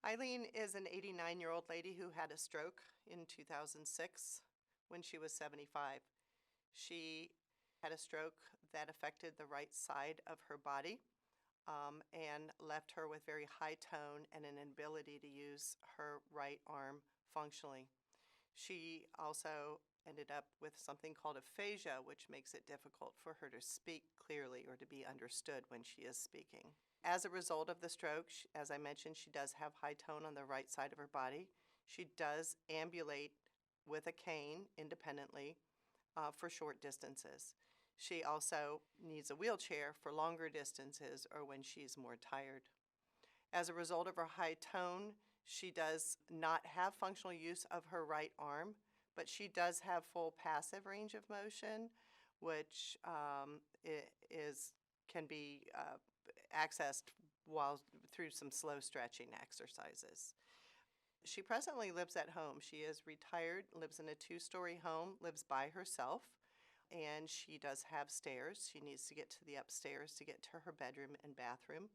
Eileen is an 89-year-old lady who had a stroke in 2006 when she was 75. She had a stroke that affected the right side of her body and left her with very high tone and an inability to use her right arm functionally. She also ended up with something called aphasia, which makes it difficult for her to speak clearly or to be understood when she is speaking. As a result of the stroke, as I mentioned, she does have high tone on the right side of her body. She does ambulate with a cane independently for short distances. She also needs a wheelchair for longer distances or when she's more tired. As a result of her high tone, she does not have functional use of her right arm, but she does have full passive range of motion, which can be accessed through some slow stretching exercises. She presently lives at home. She is retired, lives in a 2-story home, lives by herself, and she does have stairs. She needs to get to the upstairs to get to her bedroom and bathroom.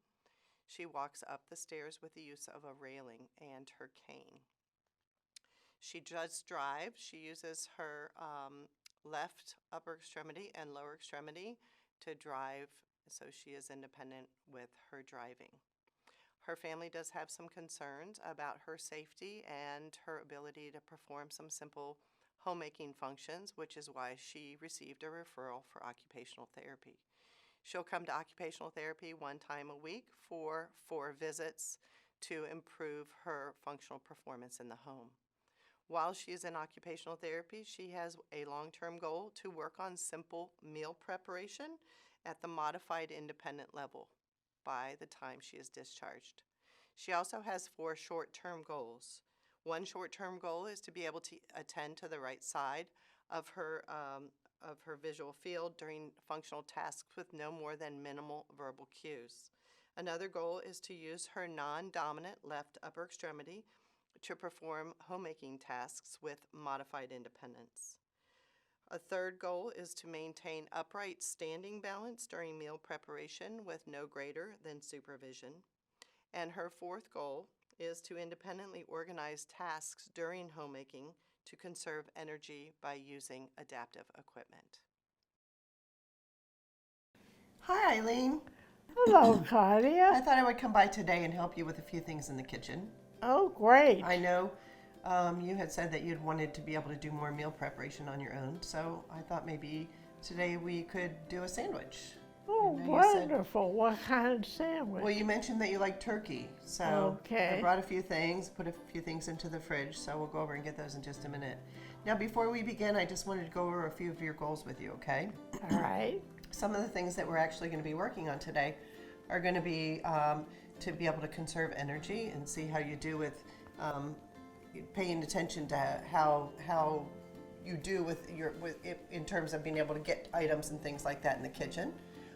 She walks up the stairs with the use of a railing and her cane. She does drive. She uses her left upper extremity and lower extremity to drive, so she is independent with her driving. Her family does have some concerns about her safety and her ability to perform some simple homemaking functions, which is why she received a referral for occupational therapy. She'll come to occupational therapy 1 time a week for 4 visits to improve her functional performance in the home. While she is in occupational therapy, she has a long-term goal to work on simple meal preparation at the modified independent level by the time she is discharged. She also has 4 short-term goals. One short-term goal is to be able to attend to the right side of her visual field during functional tasks with no more than minimal verbal cues. Another goal is to use her non-dominant left upper extremity to perform homemaking tasks with modified independence. A third goal is to maintain upright standing balance during meal preparation with no greater than supervision. And her 4th goal is to independently organize tasks during homemaking to conserve energy by using adaptive equipment. Hi, Eileen. Hello, Claudia. I thought I would come by today and help you with a few things in the kitchen. Oh, great. I know you had said that you'd wanted to be able to do more meal preparation on your own, so I thought maybe today we could do a sandwich. Oh, wonderful. What kind of sandwich? Well, you mentioned that you like turkey, so okay. I brought a few things, put a few things into the fridge, so we'll go over and get those in just a minute. Now, before we begin, I just wanted to go over a few of your goals with you, okay? All right. Some of the things that we're actually going to be working on today are going to be to be able to conserve energy and see how you do with paying attention to how you do in terms of being able to get items and things like that in the kitchen.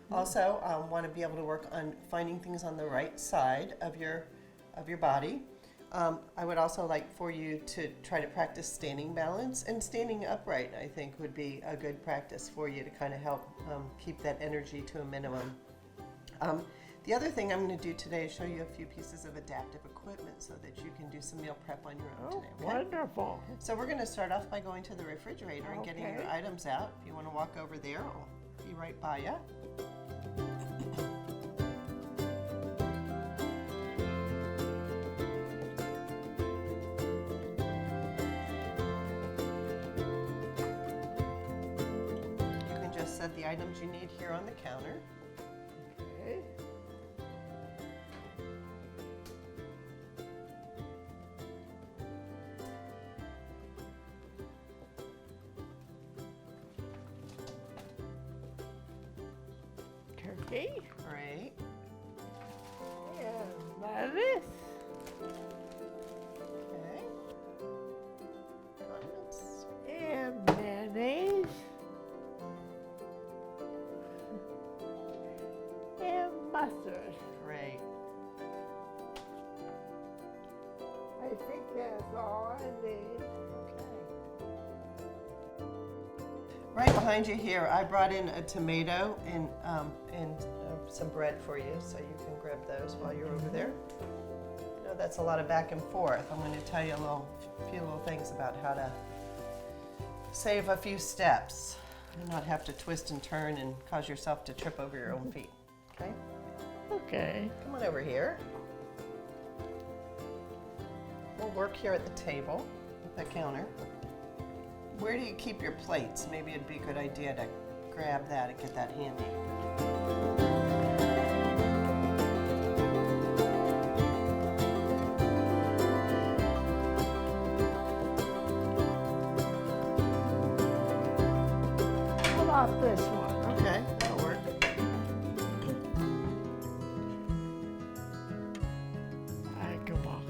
Also, want to be able to work on finding things on the right side of your body. I would also like for you to try to practice standing balance, and standing upright I think would be a good practice for you to kind of help keep that energy to a minimum. The other thing I'm going to do today is show you a few pieces of adaptive equipment so that you can do some meal prep on your own today. Okay? Wonderful. So we're going to start off by going to the refrigerator and getting your items out. If you want to walk over there, I'll be right by you. You can just set the items you need here on the counter. Okay. Turkey. Great. And lettuce. Okay. Condiments. And mayonnaise. And mustard. Great. I think that's all I need. Right behind you here, I brought in a tomato and some bread for you, so you can grab those while you're over there. Now that's a lot of back and forth. I'm going to tell you a few little things about how to save a few steps and not have to twist and turn and cause yourself to trip over your own feet. Okay? Okay. Come on over here. We'll work here at the table, at the counter. Where do you keep your plates? Maybe it'd be a good idea to grab that and get that handy. How about this one? Okay, that'll work. Come on.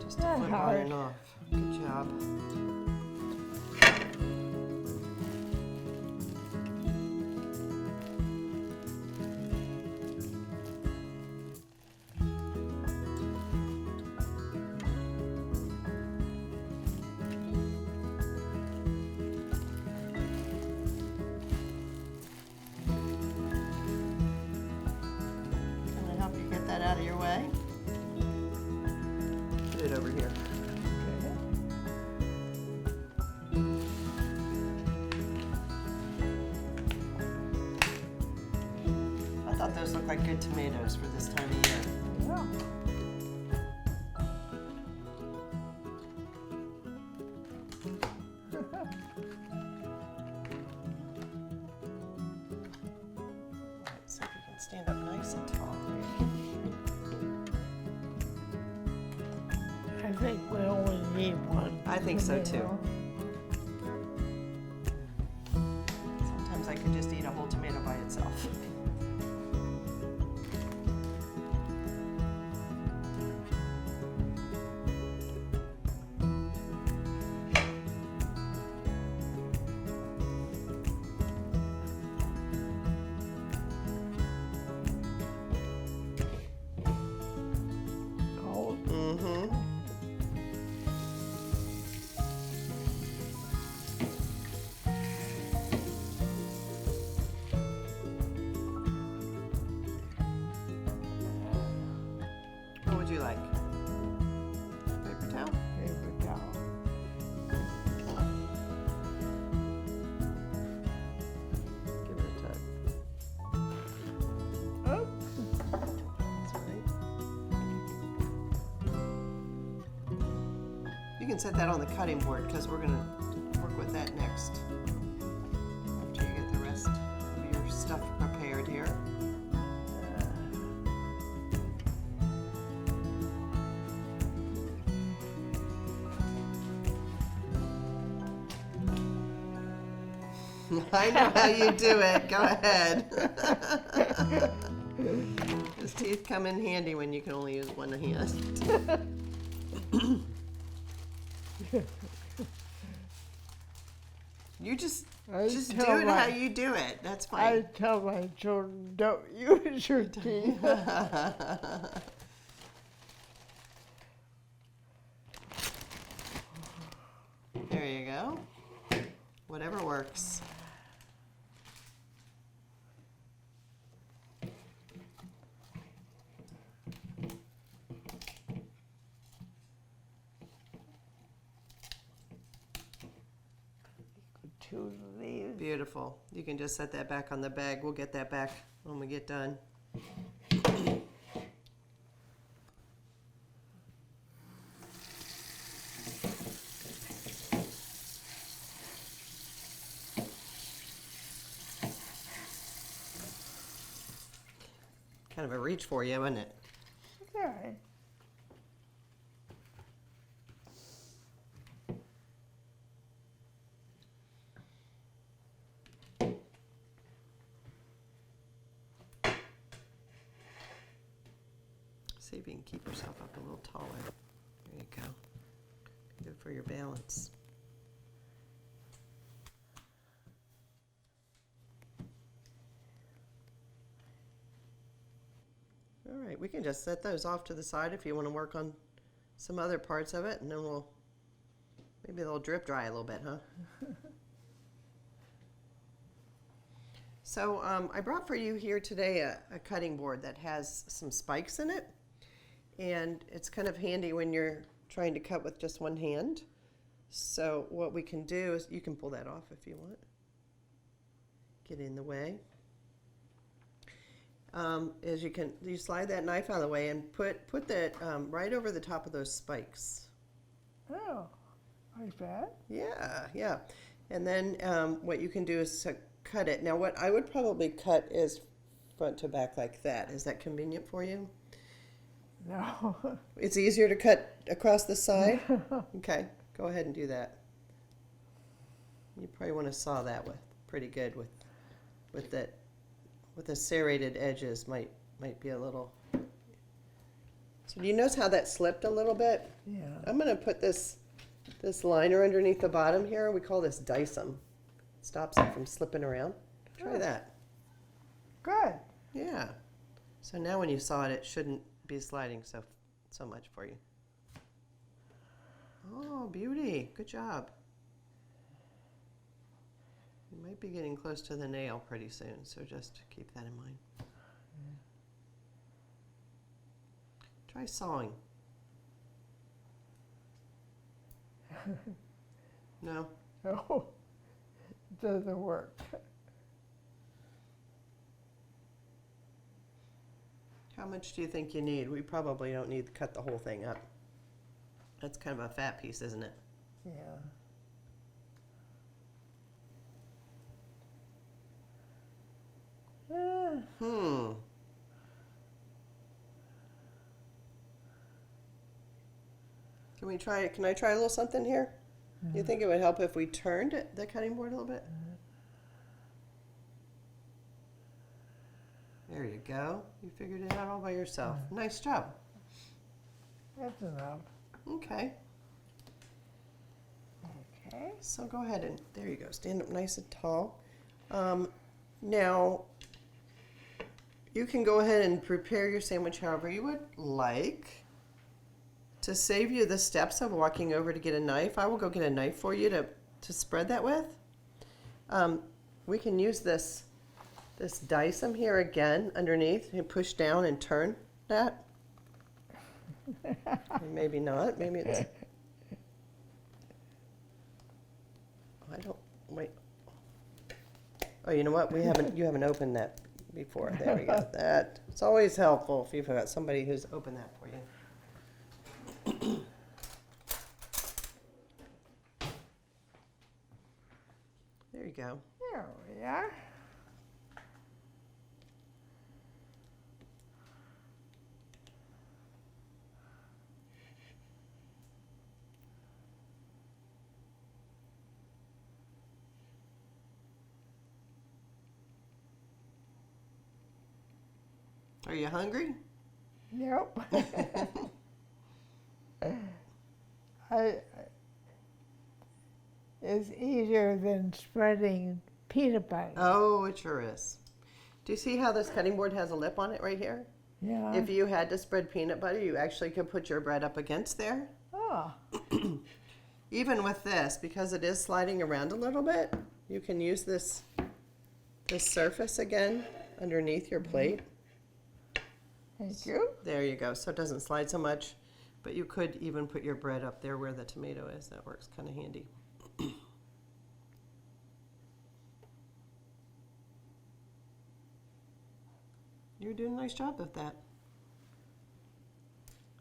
Just a Not foot hard. running off. Good job. Can I help you get that out of your way? Put it over here. I thought those looked like good tomatoes for this time of year. Yeah. Alright, so you can stand up nice and tall. I think we only need one. I think so too. tomato. Sometimes I could just eat a whole tomato by itself. Cold. Mm-hmm. What would you like? Paper towel? Paper towel. Give it a tug. Oh. That's all right. You can set that on the cutting board because we're going to work with that next. After you get the rest of your stuff prepared here. I know how you do it. Go ahead. Those teeth come in handy when you can only use one hand. You just I do tell it my- how you do it. That's I fine. tell my children, don't use your teeth. There you go. Whatever works. Choose these. Beautiful. You can just set that back on the bag. We'll get that back when we get done. Kind of a reach for you, isn't it? All right. See if you can keep yourself up a little taller. There you go. Good for your balance. All right, we can just set those off to the side if you want to work on some other parts of it, and then maybe they'll drip dry a little bit, huh? So I brought for you here today a cutting board that has some spikes in it, and it's kind of handy when you're trying to cut with just one hand. So what we can do is, you can pull that off if you want. Get in the way. Is you slide that knife out of the way and put that right over the top of those spikes. Oh, like that? Yeah. And then what you can do is cut it. Now what I would probably cut is front to back like that. Is that convenient for you? No. It's easier to cut across the side? Okay, go ahead and do that. You probably want to saw that pretty good with that. With the serrated edges might be a little. So do you notice how that slipped a little bit? Yeah. I'm going to put this liner underneath the bottom here. We call this dice 'em. Stops it from slipping around. Try that. Good. Yeah. So now when you saw it, it shouldn't be sliding so much for you. Oh, beauty. Good job. You might be getting close to the nail pretty soon, so just keep that in mind. Try sawing. No? No, it doesn't work. How much do you think you need? We probably don't need to cut the whole thing up. That's kind of a fat piece, isn't it? Yeah. Can I try a little something here? You think it would help if we turned the cutting board a little bit? There you go. You figured it out all by yourself. Nice job. That's enough. Okay. Okay. So go ahead and, there you go. Stand up nice and tall. Now, you can go ahead and prepare your sandwich however you would like. To save you the steps of walking over to get a knife, I will go get a knife for you to spread that with. We can use this dice 'em here again underneath and push down and turn that. Maybe not. Maybe it's. I don't. Wait. Oh, you know what? You haven't opened that before. There we go. That it's always helpful if you've got somebody who's opened that for you. There you go. There we are. Are you hungry? Nope. It's easier than spreading peanut butter. Oh, it sure is. Do you see how this cutting board has a lip on it right here? Yeah. If you had to spread peanut butter, you actually could put your bread up against there. Oh. Even with this, because it is sliding around a little bit, you can use this surface again underneath your plate. Thank you. There you go. So it doesn't slide so much, but you could even put your bread up there where the tomato is. That works kind of handy. You're doing a nice job of that.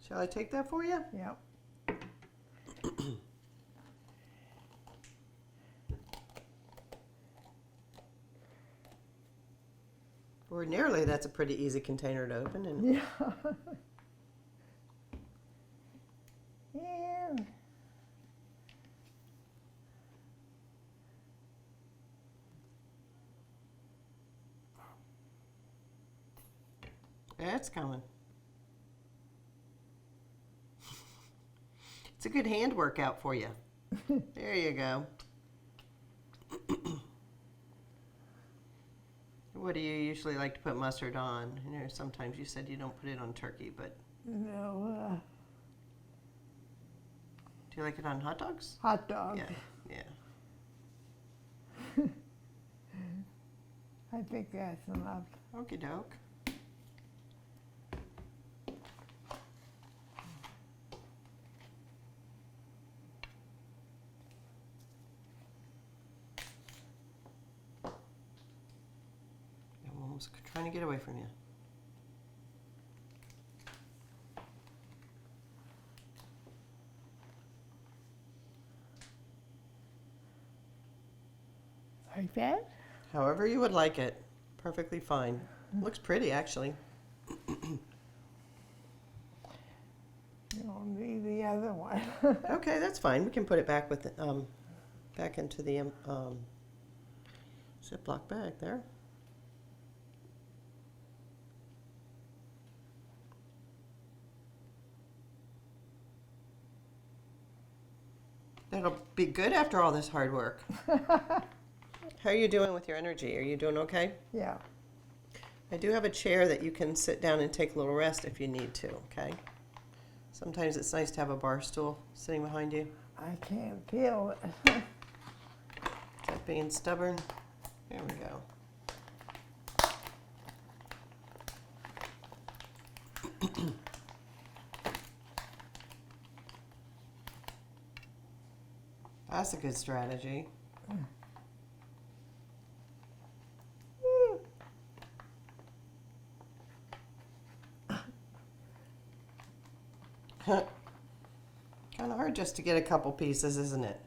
Shall I take that for you? Yep. Ordinarily, that's a pretty easy container to open. And Yeah. Yeah. it's coming. It's a good hand workout for you. There you go. What do you usually like to put mustard on? You know, sometimes you said you don't put it on turkey, but No. Do you like it on hot dogs? hot dog. Yeah, yeah. I think that's enough. Okie doke. I'm almost trying to get away from you. Like that? However you would like it. Perfectly fine. Looks pretty, actually. You don't need the other one. Okay, that's fine. We can put it back with the, back into the Ziploc bag there. That'll be good after all this hard work. How are you doing with your energy? Are you doing okay? Yeah. I do have a chair that you can sit down and take a little rest if you need to, okay? Sometimes it's nice to have a bar stool sitting behind you. I can't feel it. Is that being stubborn? There we go. That's a good strategy. Kind of hard just to get a couple pieces, isn't it?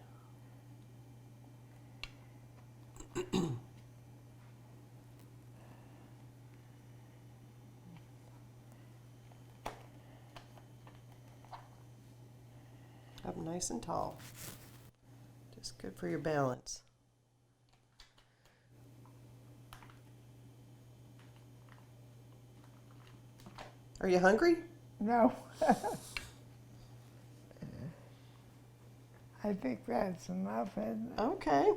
Up nice and tall. Just good for your balance. Are you hungry? No. I think that's enough, isn't it? Okay.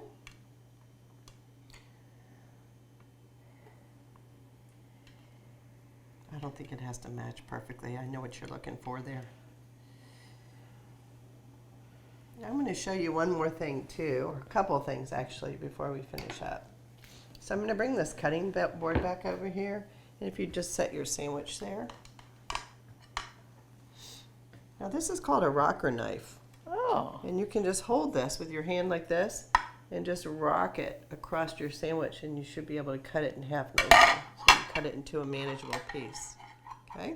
I don't think it has to match perfectly. I know what you're looking for there. I'm going to show you one more thing too, or a couple of things actually, before we finish up. So I'm going to bring this cutting board back over here, and if you just set your sandwich there. Now this is called a rocker knife. Oh. And you can just hold this with your hand like this and just rock it across your sandwich, and you should be able to cut it in half nicely. So you cut it into a manageable piece. Okay?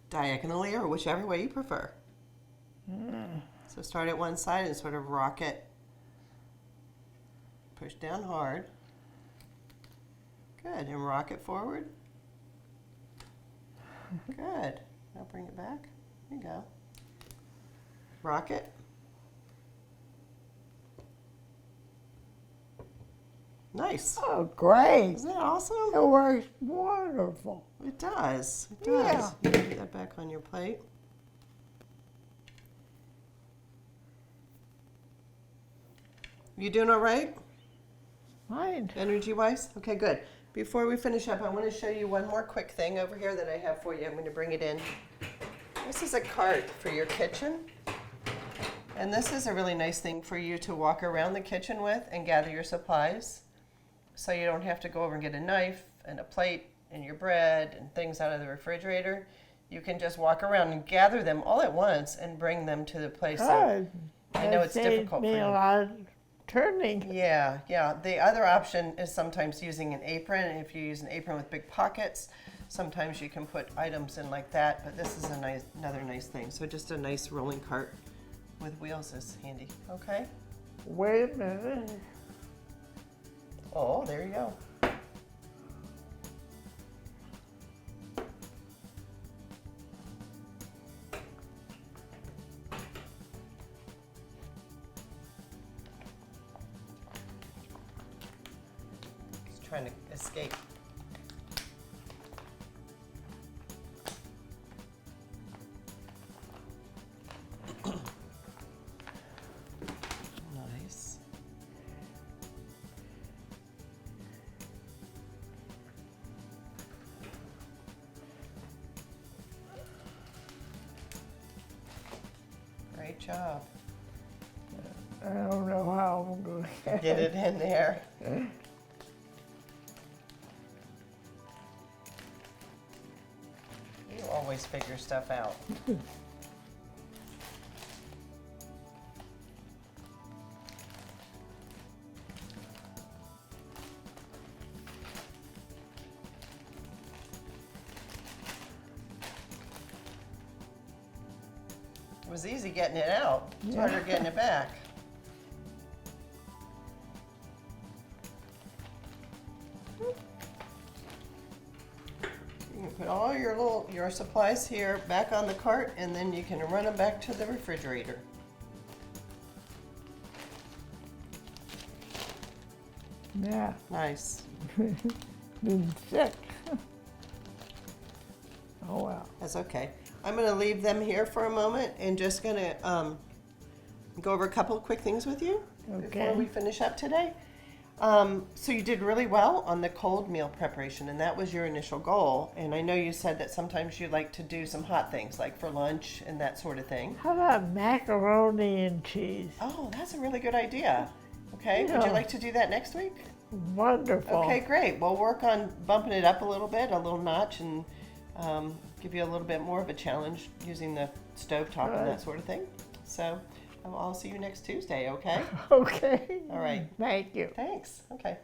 Diagonally or whichever way you prefer. So start at one side and sort of rock it. Push down hard. Good. And rock it forward. Good. Now bring it back. There you go. Rock it. Nice. Oh, great. Isn't that awesome? It works wonderful. It does. It Yeah. does. You can put that back on your plate. You doing all right? Fine. Energy-wise? Okay, good. Before we finish up, I want to show you one more quick thing over here that I have for you. I'm going to bring it in. This is a cart for your kitchen. And this is a really nice thing for you to walk around the kitchen with and gather your supplies. So you don't have to go over and get a knife and a plate and your bread and things out of the refrigerator. You can just walk around and gather them all at once and bring them to the place. Good. I know That it's saved difficult for me you. a lot of turning. Yeah, yeah. The other option is sometimes using an apron. And if you use an apron with big pockets, sometimes you can put items in like that. But this is another nice thing. So just a nice rolling cart with wheels is handy. Okay. Wait a minute. Oh, there you go. He's trying to escape. Nice. Great job. I don't know how I'm going to Get it in there. You always figure stuff out. It was easy getting it out. It's harder getting it back. You can put all your supplies here back on the cart, and then you can run them back to the refrigerator. Yeah, Nice. been sick. Oh well. That's okay. I'm going to leave them here for a moment and just going to go over a couple of quick things with you before we finish up today. So you did really well on the cold meal preparation, and that was your initial goal. And I know you said that sometimes you like to do some hot things, like for lunch and that sort of thing. How about macaroni and cheese? Oh, that's a really good idea. Okay, would Yeah. you like to do that next week? Wonderful. Okay, great. We'll work on bumping it up a little bit, a little notch, and give you a little bit more of a challenge using the stovetop and that sort of thing. So I'll see you next Tuesday, okay? Okay. All right. Thank you. Thanks. Okay.